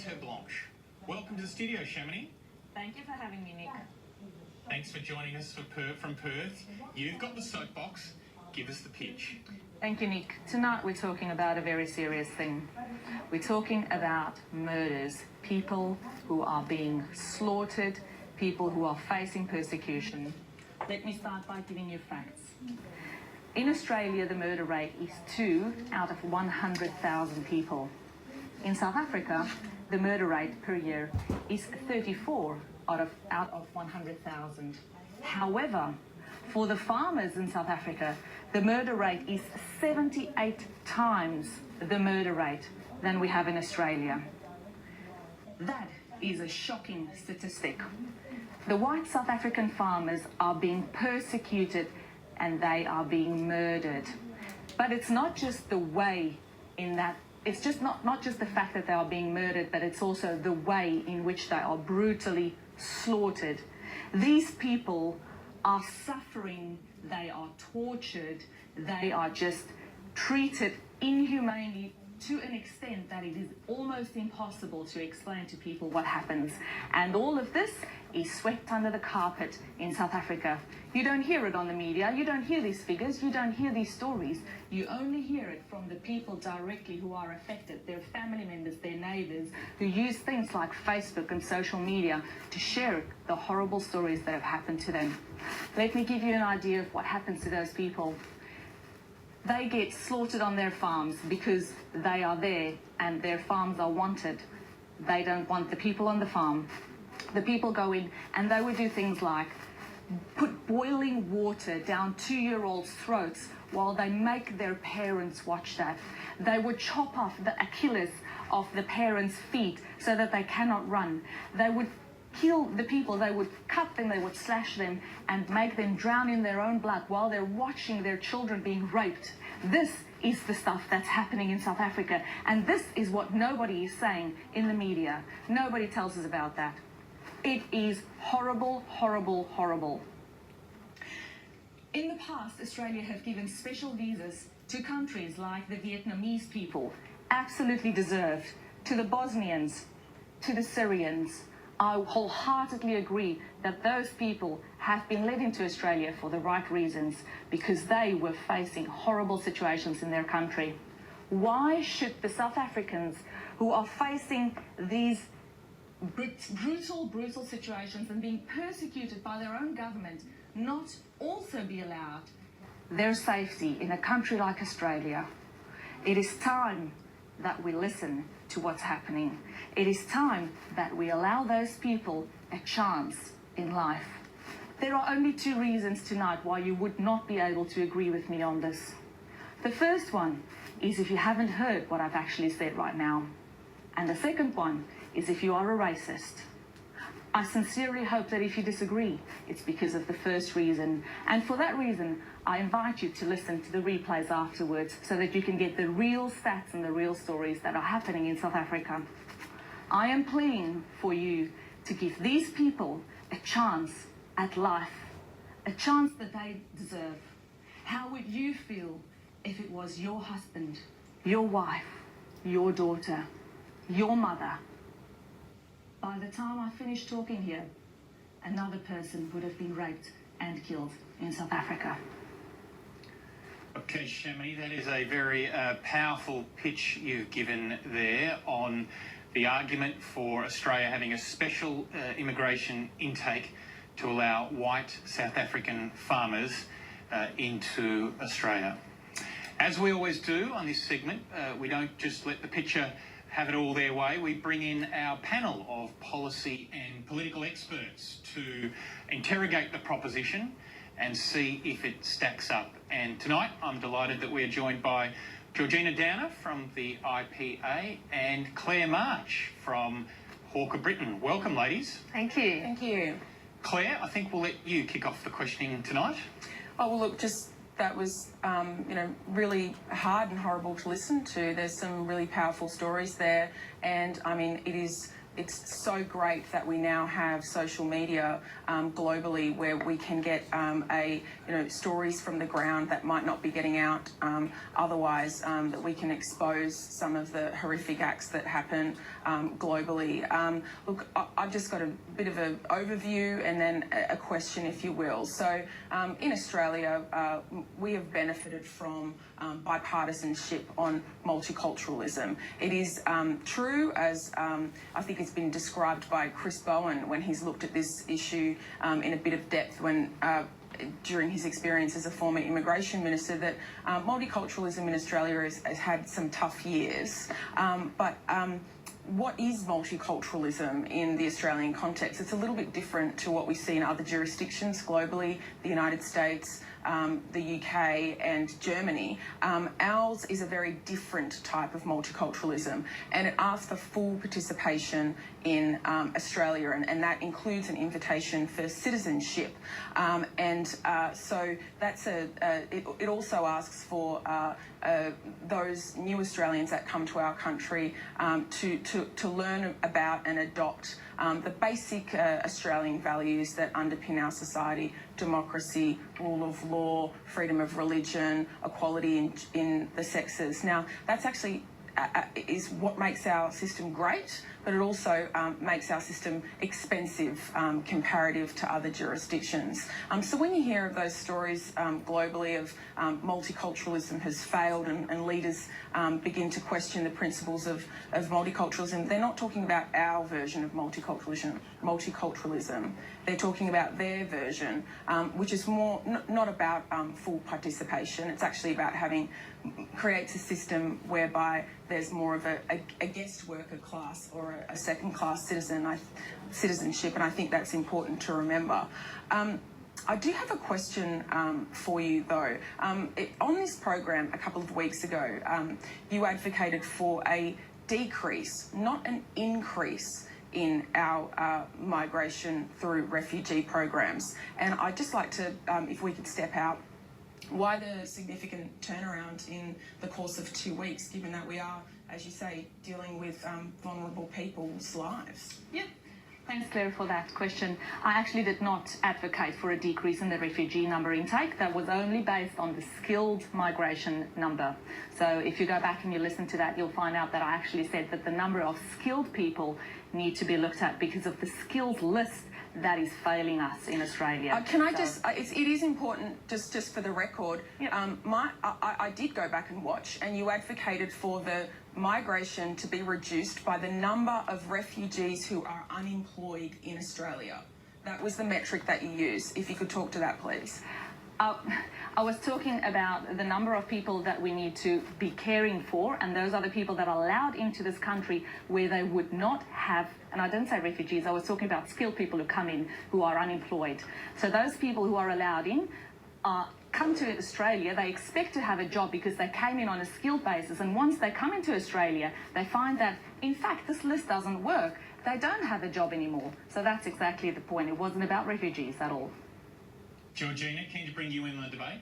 Carte Blanche. Welcome to the studio, Chamonix. Thank you for having me, Nick. Thanks for joining us from Perth. You've got the soapbox. Give us the pitch. Thank you, Nick. Tonight we're talking about a very serious thing. We're talking about murders, people who are being slaughtered, people who are facing persecution. Let me start by giving you facts. In Australia, the murder rate is 2 out of 100,000 people. In South Africa, the murder rate per year is 34 out of 100,000. However, for the farmers in South Africa, the murder rate is 78 times the murder rate than we have in Australia. That is a shocking statistic. The white South African farmers are being persecuted and they are being murdered. But it's not just the way in that, it's just not just the fact that they are being murdered, but it's also the way in which they are brutally slaughtered. These people are suffering, they are tortured, they are just treated inhumanely to an extent that it is almost impossible to explain to people what happens. And all of this is swept under the carpet in South Africa. You don't hear it on the media, you don't hear these figures, you don't hear these stories. You only hear it from the people directly who are affected, their family members, their neighbours, who use things like Facebook and social media to share the horrible stories that have happened to them. Let me give you an idea of what happens to those people. They get slaughtered on their farms because they are there and their farms are wanted. They don't want the people on the farm. The people go in and they would do things like put boiling water down 2-year-olds' throats while they make their parents watch that. They would chop off the Achilles of the parents' feet so that they cannot run. They would kill the people, they would cut them, they would slash them and make them drown in their own blood while they're watching their children being raped. This is the stuff that's happening in South Africa, and this is what nobody is saying in the media. Nobody tells us about that. It is horrible, horrible, horrible. In the past, Australia have given special visas to countries like the Vietnamese people, absolutely deserved, to the Bosnians, to the Syrians. I wholeheartedly agree that those people have been led into Australia for the right reasons, because they were facing horrible situations in their country. Why should the South Africans who are facing these brutal situations and being persecuted by their own government not also be allowed their safety in a country like Australia? It is time that we listen to what's happening. It is time that we allow those people a chance in life. There are only 2 reasons tonight why you would not be able to agree with me on this. The first one is if you haven't heard what I've actually said right now. And the second one is if you are a racist. I sincerely hope that if you disagree, it's because of the first reason. And for that reason, I invite you to listen to the replays afterwards so that you can get the real stats and the real stories that are happening in South Africa. I am pleading for you to give these people a chance at life, a chance that they deserve. How would you feel if it was your husband, your wife, your daughter, your mother? By the time I finish talking here, another person would have been raped and killed in South Africa. Okay, Chamonix, that is a very powerful pitch you've given there on the argument for Australia having a special immigration intake to allow white South African farmers into Australia. As we always do on this segment, we don't just let the pitcher have it all their way. We bring in our panel of policy and political experts to interrogate the proposition and see if it stacks up. And tonight I'm delighted that we are joined by Georgina Downer from the IPA and Claire March from Hawker Britain. Welcome, ladies. Thank you. Thank you. Claire, I think we'll let you kick off the questioning tonight. Oh, well, look, that was, really hard and horrible to listen to. There's some really powerful stories there, and I mean, it is it's so great that we now have social media globally where we can get stories from the ground that might not be getting out otherwise, that we can expose some of the horrific acts that happen globally. Look, I've just got a bit of an overview and then a question, if you will. So in Australia, we have benefited from bipartisanship on multiculturalism. It is true, as I think it's been described by Chris Bowen when he's looked at this issue in a bit of depth during his experience as a former immigration minister, that multiculturalism in Australia has had some tough years. But what is multiculturalism in the Australian context? It's a little bit different to what we see in other jurisdictions globally, the United States, the UK and Germany. Ours is a very different type of multiculturalism, and it asks for full participation in Australia, and that includes an invitation for citizenship. So that's it also asks for those new Australians that come to our country to learn about and adopt the basic Australian values that underpin our society: democracy, rule of law, freedom of religion, equality in the sexes. Now, that's actually is what makes our system great, but it also makes our system expensive comparative to other jurisdictions. So when you hear of those stories globally of multiculturalism has failed and leaders begin to question the principles of multiculturalism, they're not talking about our version of multiculturalism. They're talking about their version, which is more not about full participation. It's actually about creates a system whereby there's more of a guest worker class or a second-class citizenship, and I think that's important to remember. I do have a question for you, though. On this program a couple of weeks ago, you advocated for a decrease, not an increase, in our migration through refugee programs. And I'd just like to, if we could step out, why the significant turnaround in the course of 2 weeks, given that we are, as you say, dealing with vulnerable people's lives? Yep. Thanks, Claire, for that question. I actually did not advocate for a decrease in the refugee number intake. That was only based on the skilled migration number. So if you go back and you listen to that, you'll find out that I actually said that the number of skilled people need to be looked at because of the skills list that is failing us in Australia. It is important, just for the record, yep. I did go back and watch, and you advocated for the migration to be reduced by the number of refugees who are unemployed in Australia. That was the metric that you used. If you could talk to that, please. I was talking about the number of people that we need to be caring for, and those are the people that are allowed into this country where they would not have, and I didn't say refugees, I was talking about skilled people who come in who are unemployed. So those people who are allowed in come to Australia, they expect to have a job because they came in on a skilled basis, and once they come into Australia, they find that, in fact, this list doesn't work. They don't have a job anymore. So that's exactly the point. It wasn't about refugees at all. Georgina, keen to bring you in the debate.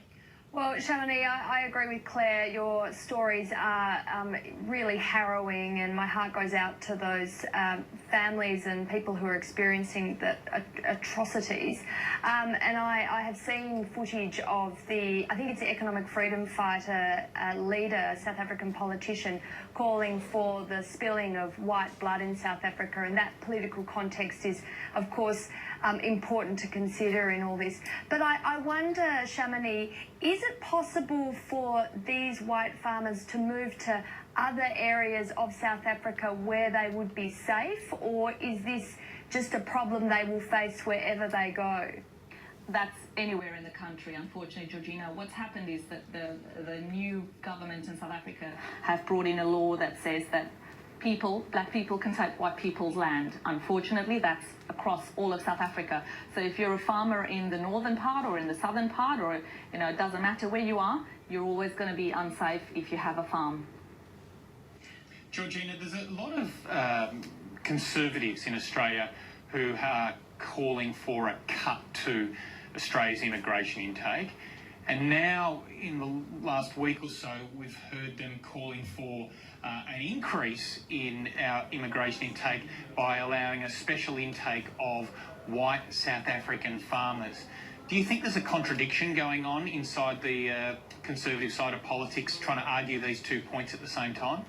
Well, Shamini, I agree with Claire. Your stories are really harrowing, and my heart goes out to those families and people who are experiencing the atrocities. And I have seen footage of I think it's the economic freedom fighter leader, South African politician, calling for the spilling of white blood in South Africa, and that political context is, of course, important to consider in all this. But I wonder, Shamini, is it possible for these white farmers to move to other areas of South Africa where they would be safe, or is this just a problem they will face wherever they go? That's anywhere in the country, unfortunately, Georgina. What's happened is that the new government in South Africa have brought in a law that says that black people can take white people's land. Unfortunately, that's across all of South Africa. So if you're a farmer in the northern part or in the southern part, or, it doesn't matter where you are, you're always going to be unsafe if you have a farm. Georgina, there's a lot of conservatives in Australia who are calling for a cut to Australia's immigration intake. And now, in the last week or so, we've heard them calling for an increase in our immigration intake by allowing a special intake of white South African farmers. Do you think there's a contradiction going on inside the Conservative side of politics, trying to argue these 2 points at the same time?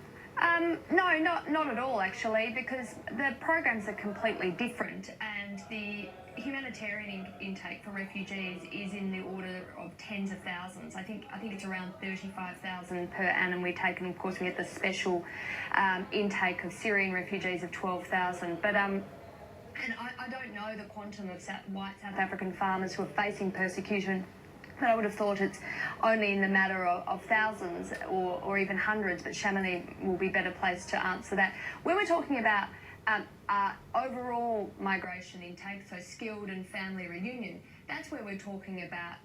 No, not at all, actually, because the programs are completely different, and the humanitarian intake for refugees is in the order of tens of thousands. I think it's around 35,000 per annum we take, and of course we had the special intake of Syrian refugees of 12,000. But and I don't know the quantum of white South African farmers who are facing persecution. But I would have thought it's only in the matter of thousands or even hundreds, but Chamonix will be better placed to answer that. When we're talking about overall migration intake, so skilled and family reunion, that's where we're talking about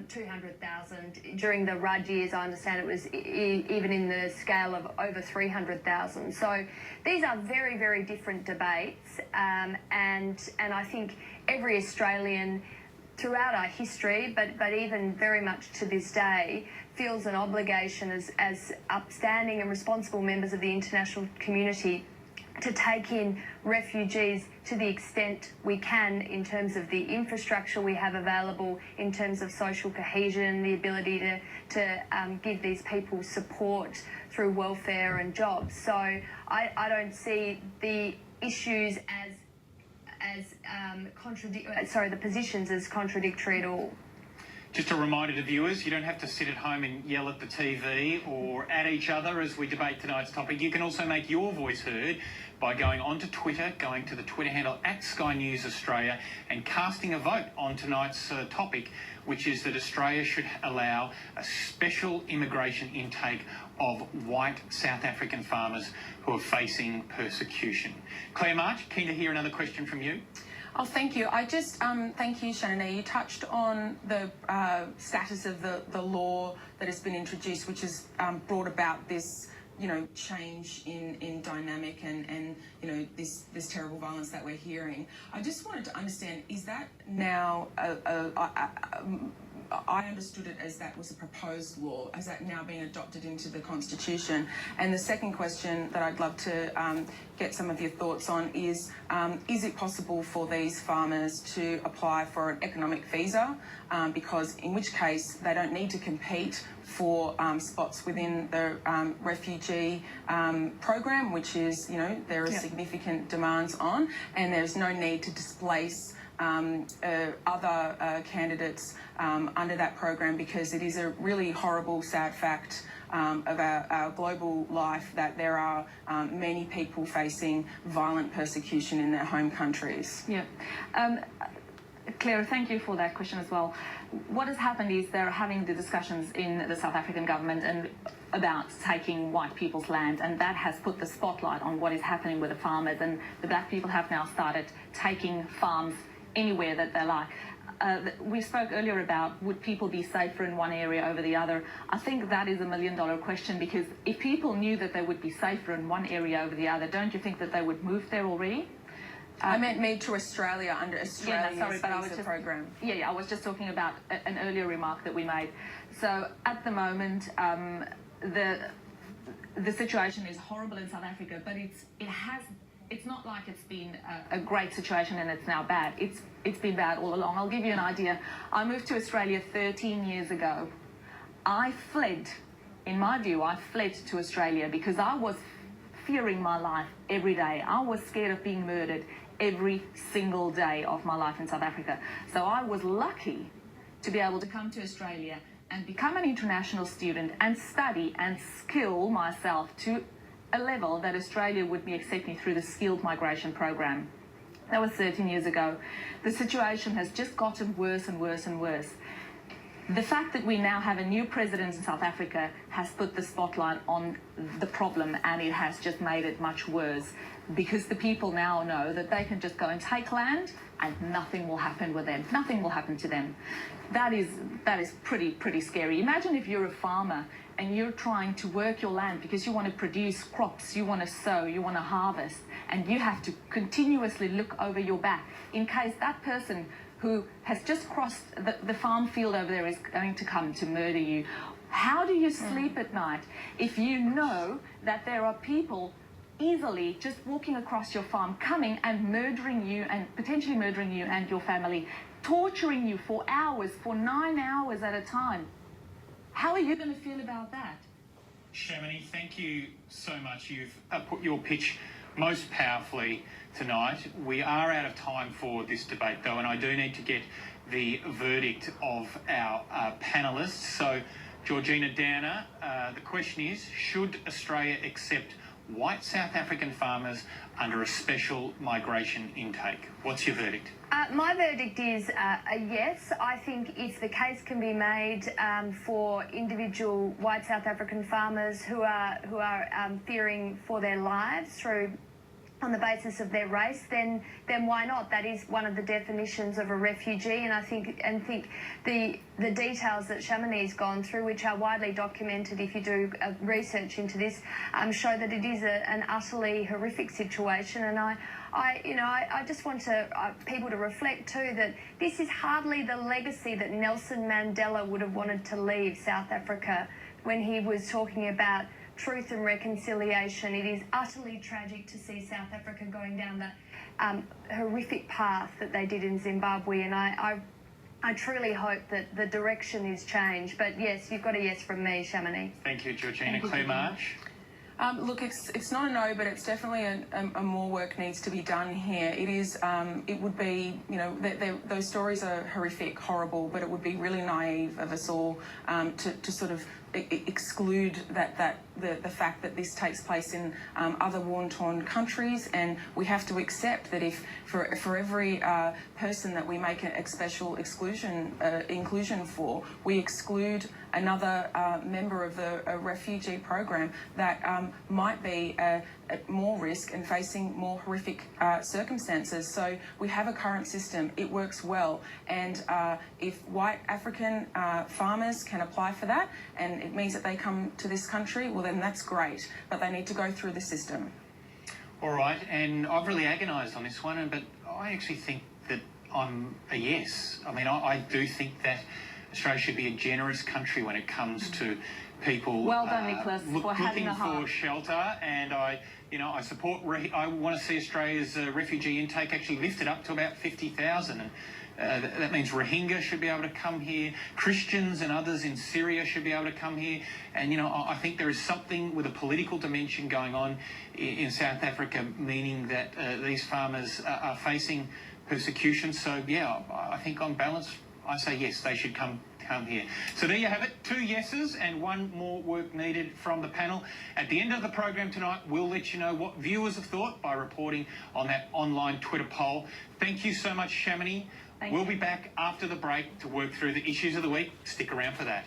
200,000. During the Rudd years, I understand it was even in the scale of over 300,000. So these are very, very different debates, and I think every Australian throughout our history, but even very much to this day, feels an obligation as upstanding and responsible members of the international community to take in refugees to the extent we can in terms of the infrastructure we have available, in terms of social cohesion, the ability to give these people support through welfare and jobs. So I don't see the issues the positions as contradictory at all. Just a reminder to viewers, you don't have to sit at home and yell at the TV or at each other as we debate tonight's topic. You can also make your voice heard by going onto Twitter, going to the Twitter handle @SkyNewsAustralia and casting a vote on tonight's topic, which is that Australia should allow a special immigration intake of white South African farmers who are facing persecution. Claire March, keen to hear another question from you. Oh, thank you. I just, thank you, Shannon. You touched on the status of the law that has been introduced, which has brought about this, change in dynamic and this terrible violence that we're hearing. I just wanted to understand, is that now, I understood it as that was a proposed law, as that now being adopted into the Constitution? And the second question that I'd love to get some of your thoughts on is it possible for these farmers to apply for an economic visa, because in which case they don't need to compete for spots within the refugee program, which is, there are significant demands on, and there's no need to displace other candidates under that program, because it is a really horrible, sad fact of our global life that there are many people facing violent persecution in their home countries. Yeah. Claire, thank you for that question as well. What has happened is they're having the discussions in the South African government and about taking white people's land, and that has put the spotlight on what is happening with the farmers, and the black people have now started taking farms anywhere that they like. We spoke earlier about would people be safer in one area over the other. I think that is $1 million question, because if people knew that they would be safer in one area over the other, don't you think that they would move there already? I meant move to Australia under Australia's visa program. Yeah, I was just talking about an earlier remark that we made. So at the moment, the situation is horrible in South Africa, but it's not like it's been a great situation and it's now bad. It's been bad all along. I'll give you an idea. I moved to Australia 13 years ago. I fled to Australia because I was fearing my life every day. I was scared of being murdered every single day of my life in South Africa. So I was lucky to be able to come to Australia and become an international student and study and skill myself to a level that Australia would be accepting through the skilled migration program. That was 13 years ago. The situation has just gotten worse and worse and worse. The fact that we now have a new president in South Africa has put the spotlight on the problem, and it has just made it much worse, because the people now know that they can just go and take land and nothing will happen with them. Nothing will happen to them. That is pretty scary. Imagine if you're a farmer and you're trying to work your land because you want to produce crops, you want to sow, you want to harvest, and you have to continuously look over your back in case that person who has just crossed the farm field over there is going to come to murder you. How do you sleep at night if you know that there are people easily just walking across your farm, coming and murdering you and potentially murdering you and your family, torturing you for hours, for 9 hours at a time? How are you going to feel about that? Shamini, thank you so much. You've put your pitch most powerfully tonight. We are out of time for this debate, though, and I do need to get the verdict of our panellists. So, Georgina Downer, the question is, should Australia accept white South African farmers under a special migration intake? What's your verdict? My verdict is a yes. I think if the case can be made for individual white South African farmers who are fearing for their lives on the basis of their race, then why not? That is one of the definitions of a refugee, and I think the details that Shamini's gone through, which are widely documented if you do research into this, show that it is an utterly horrific situation. And I just want people to reflect too that this is hardly the legacy that Nelson Mandela would have wanted to leave South Africa when he was talking about truth and reconciliation. It is utterly tragic to see South Africa going down the horrific path that they did in Zimbabwe, and I truly hope that the direction is changed. But yes, you've got a yes from me, Shamini. Thank you, Georgina. Claire March? Look, it's not a no, but it's definitely a more work needs to be done here. It is, it would be, those stories are horrific, horrible, but it would be really naive of us all to sort of exclude the fact that this takes place in other war-torn countries, and we have to accept that if for every person that we make a special inclusion for, we exclude another member of the refugee program that might be at more risk and facing more horrific circumstances. So we have a current system, it works well, and if white African farmers can apply for that and it means that they come to this country, well then that's great, but they need to go through the system. All right, and I've really agonised on this one, but I actually think that I'm a yes. I mean, I do think that Australia should be a generous country when it comes to people well done, Nicholas, for having looking a heart. for shelter, and I support. I want to see Australia's refugee intake actually lifted up to about 50,000, and that means Rohingya should be able to come here. Christians and others in Syria should be able to come here, and I think there is something with a political dimension going on in South Africa, meaning that these farmers are facing persecution. So yeah, I think on balance, I say yes, they should come here. So there you have it, 2 yeses and 1 more work needed from the panel. At the end of the program tonight, we'll let you know what viewers have thought by reporting on that online Twitter poll. Thank you so much, Shamini. We'll be back after the break to work through the issues of the week. Stick around for that.